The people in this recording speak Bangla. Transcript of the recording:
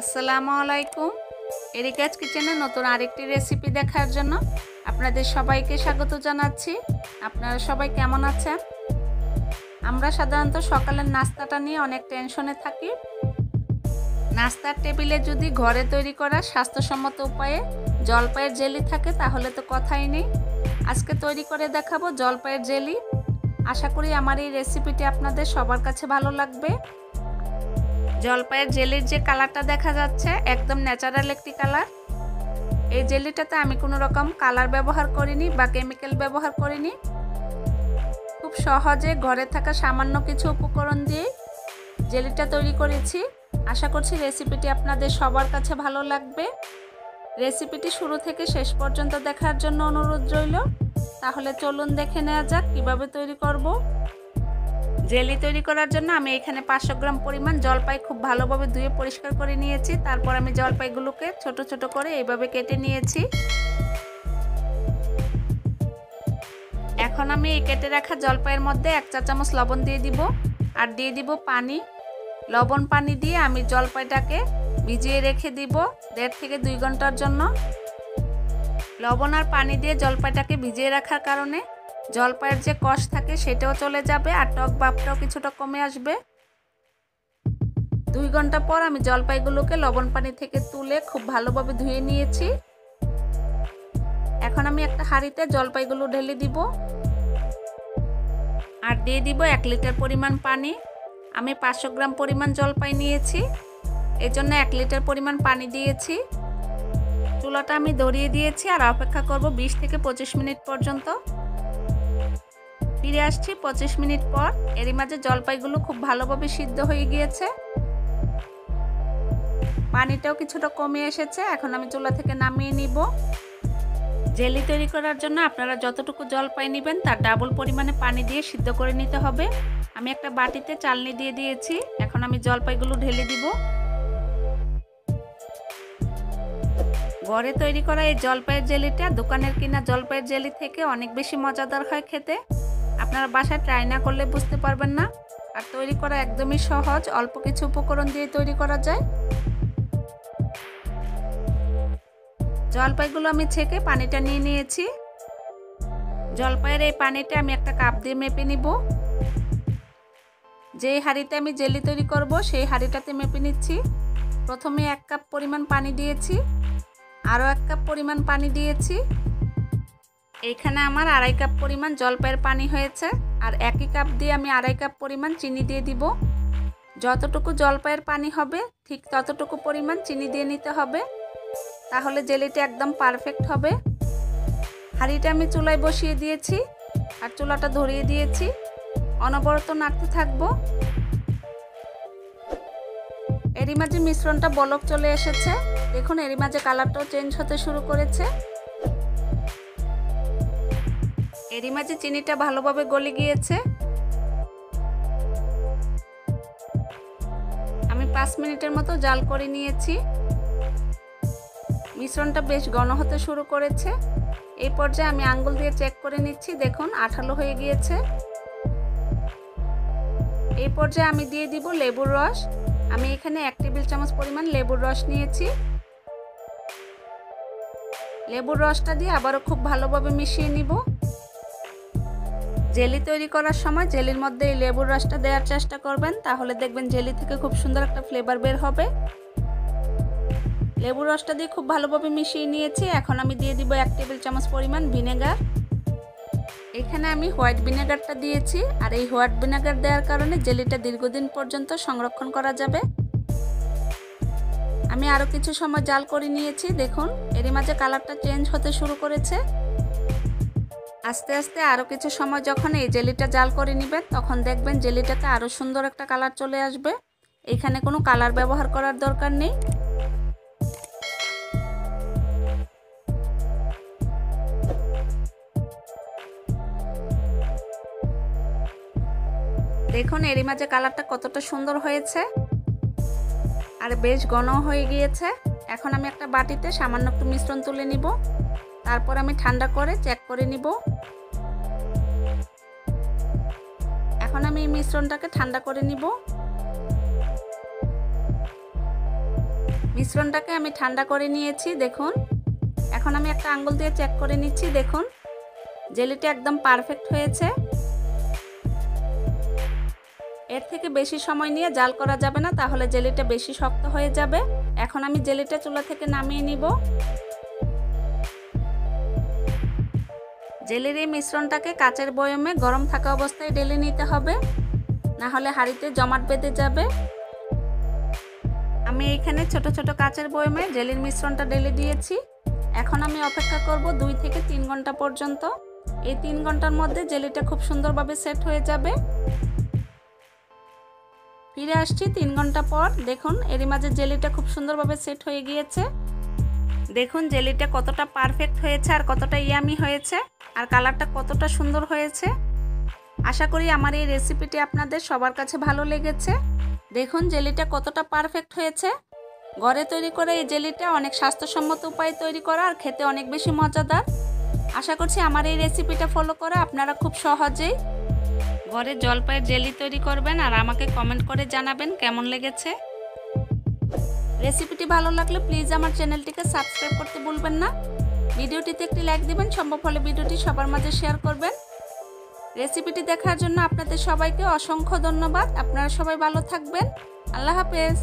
আসসালামু আলাইকুম। এরিকাজ কিচেনে নতুন আরেকটি রেসিপি দেখার জন্য আপনাদের সবাইকে স্বাগত জানাচ্ছি। আপনারা সবাই কেমন আছেন? আমরা সাধারণত সকালের নাস্তাটা নিয়ে অনেক টেনশনে থাকি। নাস্তার টেবিলে যদি ঘরে তৈরি করা স্বাস্থ্যসম্মত উপায়ে জলপাইয়ের জেলি থাকে তাহলে তো কথাই নেই। আজকে তৈরি করে দেখাবো জলপাইয়ের জেলি। আশা করি আমার এই রেসিপিটি আপনাদের সবার কাছে ভালো লাগবে। জলপাইয়ের জেলির যে কালারটা দেখা যাচ্ছে একদম ন্যাচারাল একটি কালার। এই জেলিটাতে আমি কোনো রকম কালার ব্যবহার করিনি বা কেমিক্যাল ব্যবহার করিনি। খুব সহজে ঘরে থাকা সামান্য কিছু উপকরণ দিয়ে জেলিটা তৈরি করেছি। আশা করছি রেসিপিটি আপনাদের সবার কাছে ভালো লাগবে। রেসিপিটি শুরু থেকে শেষ পর্যন্ত দেখার জন্য অনুরোধ রইল। তাহলে চলুন দেখে নেওয়া যাক কিভাবে তৈরি করব। জেলি তৈরি করার জন্য আমি এখানে 500 গ্রাম পরিমাণ জলপাই খুব ভালোভাবে ধুয়ে পরিষ্কার করে নিয়েছি। তারপর আমি জলপাইগুলোকে ছোট ছোট করে এইভাবে কেটে নিয়েছি। এখন আমি এই কেটে রাখা জলপাইয়ের মধ্যে 1 চা চামচ লবণ দিয়ে দিব আর দিয়ে দিব পানি। লবণ পানি দিয়ে আমি জলপাইটাকে ভিজিয়ে রেখে দিব 1.5 থেকে 2 ঘন্টার জন্য। লবণ আর পানি দিয়ে জলপাইটাকে ভিজিয়ে রাখার কারণে জলপাইয়ের যে কষ থাকে সেটাও চলে যাবে আর টক ভাবটাও কিছুটা কমে আসবে। 2 ঘন্টা পর আমি জলপাইগুলোকে লবণ পানি থেকে তুলে খুব ভালোভাবে ধুয়ে নিয়েছি। এখন আমি একটা হাঁড়িতে জলপাইগুলো ঢেলে দিব আর দিয়ে দিব 1 লিটার পরিমাণ পানি। আমি 500 গ্রাম পরিমাণ জলপাই নিয়েছি, এজন্য 1 লিটার পরিমাণ পানি দিয়েছি। চুলাটা আমি ধরিয়ে দিয়েছি আর অপেক্ষা করব 20 থেকে 25 মিনিট পর্যন্ত। ফিরে আসছি 25 মিনিট পর। এরই মাঝে জলপাইগুলো খুব ভালোভাবে সিদ্ধ হয়ে গিয়েছে, পানিটাও কিছুটা কমে এসেছে। এখন আমি চুলা থেকে নামিয়ে নিব। জেলি তৈরি করার জন্য আপনারা যতটুকু জলপাই নেবেন তার ডাবল পরিমাণে পানি দিয়ে সিদ্ধ করে নিতে হবে। আমি একটা বাটিতে চালনি দিয়ে দিয়েছি। এখন আমি জলপাইগুলো ঢেলে দিব। ঘরে তৈরি করা এই জলপাইয়ের জেলিটা দোকানের কিনা জলপাইয়ের জেলি থেকে অনেক বেশি মজাদার হয় খেতে। আপনারা বাসায় ট্রাই না করলে বুঝতে পারবেন না। আর তৈরি করা একদমই সহজ, অল্প কিছু উপকরণ দিয়ে তৈরি করা যায়। জলপাইগুলো আমি ছেঁকে পানিটা নিয়ে নিয়েছি। জলপাইয়ের এই পানিটা আমি একটা কাপ দিয়ে মেপে নিব। যেই হাঁড়িতে আমি জেলি তৈরি করব সেই হাঁড়িটাতে মেপে নিচ্ছি। প্রথমে 1 কাপ পরিমাণ পানি দিয়েছি, আরও 1 কাপ পরিমাণ পানি দিয়েছি। এইখানে আমার 2.5 কাপ পরিমাণ জলপাইয়ের পানি হয়েছে আর একই কাপ দিয়ে আমি 2.5 কাপ পরিমাণ চিনি দিয়ে দিব। যতটুকু জলপাইয়ের পানি হবে ঠিক ততটুকু পরিমাণ চিনি দিয়ে নিতে হবে, তাহলে জেলিটা একদম পারফেক্ট হবে। হাঁড়িটা আমি চুলায় বসিয়ে দিয়েছি আর চুলাটা ধরিয়ে দিয়েছি। অনবরত নাড়তে থাকবো। এরই মাঝে মিশ্রণটা বলক চলে এসেছে। দেখুন এরই মাঝে কালারটাও চেঞ্জ হতে শুরু করেছে। এরই মাঝে চিনিটা ভালোভাবে গলে গিয়েছে। আমি 5 মিনিটের মতো জাল করে নিয়েছি। মিশ্রণটা বেশ ঘন হতে শুরু করেছে। এই পর্যায়ে আমি আঙ্গুল দিয়ে চেক করে নিচ্ছি। দেখুন আঠালো হয়ে গিয়েছে। এই পর্যায়ে আমি দিয়ে দিব লেবুর রস। আমি এখানে 1 টেবিল চামচ পরিমাণ লেবুর রস নিয়েছি। লেবুর রসটা দিয়ে আবারও খুব ভালোভাবে মিশিয়ে নিব। জেলি তৈরি করার সময় জেলির মধ্যে এই লেবুর রসটা দেওয়ার চেষ্টা করবেন, তাহলে দেখবেন জেলি থেকে খুব সুন্দর একটা ফ্লেভার বের হবে। লেবুর রসটা দিয়ে খুব ভালোভাবে মিশিয়ে নিয়েছি। এখন আমি দিয়ে দিব 1 টেবিল চামচ পরিমাণ ভিনেগার। এখানে আমি হোয়াইট ভিনেগারটা দিয়েছি আর এই হোয়াইট ভিনেগার দেওয়ার কারণে জেলিটা দীর্ঘদিন পর্যন্ত সংরক্ষণ করা যাবে। আমি আরও কিছু সময় জাল করে নিয়েছি। দেখুন এরই মাঝে কালারটা চেঞ্জ হতে শুরু করেছে। আস্তে আস্তে আরও কিছু সময় যখন এই জেলিটা জাল করে নেবেন তখন দেখবেন জেলিটাতে আরও সুন্দর একটা কালার চলে আসবে। এখানে কোনো কালার ব্যবহার করার দরকার নেই। দেখুন এরই মাঝে কালারটা কতটা সুন্দর হয়েছে আর বেশ ঘন হয়ে গিয়েছে। এখন আমি একটা বাটিতে সামান্য একটু মিশ্রণ তুলে নিব, তারপর আমি ঠান্ডা করে চেক করে নিব। এখন আমি এই মিশ্রণটাকে ঠান্ডা করে নিব। মিশ্রণটাকে আমি ঠান্ডা করে নিয়েছি। দেখুন এখন আমি একটা আঙ্গুল দিয়ে চেক করে নিচ্ছি। দেখুন জেলিটা একদম পারফেক্ট হয়েছে। এর থেকে বেশি সময় নিয়ে জাল করা যাবে না, তাহলে জেলিটা বেশি শক্ত হয়ে যাবে। এখন আমি জেলিটা চুলা থেকে নামিয়ে নিব। জেলির এই মিশ্রণটাকে কাচের বয়মে গরম থাকা অবস্থায় ঢেলে নিতে হবে, না হলে হাঁড়িতে জমাট বেঁধে যাবে। আমি এখানে ছোট ছোট কাচের বয়মে জেলির মিশ্রণটা ঢেলে দিয়েছি। এখন আমি অপেক্ষা করব 2 থেকে 3 ঘন্টা পর্যন্ত। এই 3 ঘন্টার মধ্যে জেলিটা খুব সুন্দরভাবে সেট হয়ে যাবে। ফিরে আসছি 3 ঘন্টা পর। দেখুন এরই মাঝে জেলিটা খুব সুন্দরভাবে সেট হয়ে গিয়েছে। দেখুন জেলিটা কতটা পারফেক্ট হয়েছে আর কতটা ইয়ামি হয়েছে, আর কালারটা কতটা সুন্দর হয়েছে। আশা করি আমার এই রেসিপিটি আপনাদের সবার কাছে ভালো লেগেছে। দেখুন জেলিটা কতটা পারফেক্ট হয়েছে। ঘরে তৈরি করে এই জেলিটা অনেক স্বাস্থ্যসম্মত উপায়ে তৈরি করা আর খেতে অনেক বেশি মজাদার। আশা করছি আমার এই রেসিপিটা ফলো করে আপনারা খুব সহজেই ঘরে জলপাইয়ের জেলি তৈরি করবেন আর আমাকে কমেন্ট করে জানাবেন কেমন লেগেছে। রেসিপিটি ভালো লাগলে প্লিজ আমার চ্যানেলটিকে সাবস্ক্রাইব করতে ভুলবেন না। ভিডিওটিতে একটি লাইক দিবেন, সম্ভব হলে ভিডিওটি সবার মাঝে শেয়ার করবেন। রেসিপিটি দেখার জন্য আপনাদের সবাইকে অসংখ্য ধন্যবাদ। আপনারা সবাই ভালো থাকবেন। আল্লাহ হাফেজ।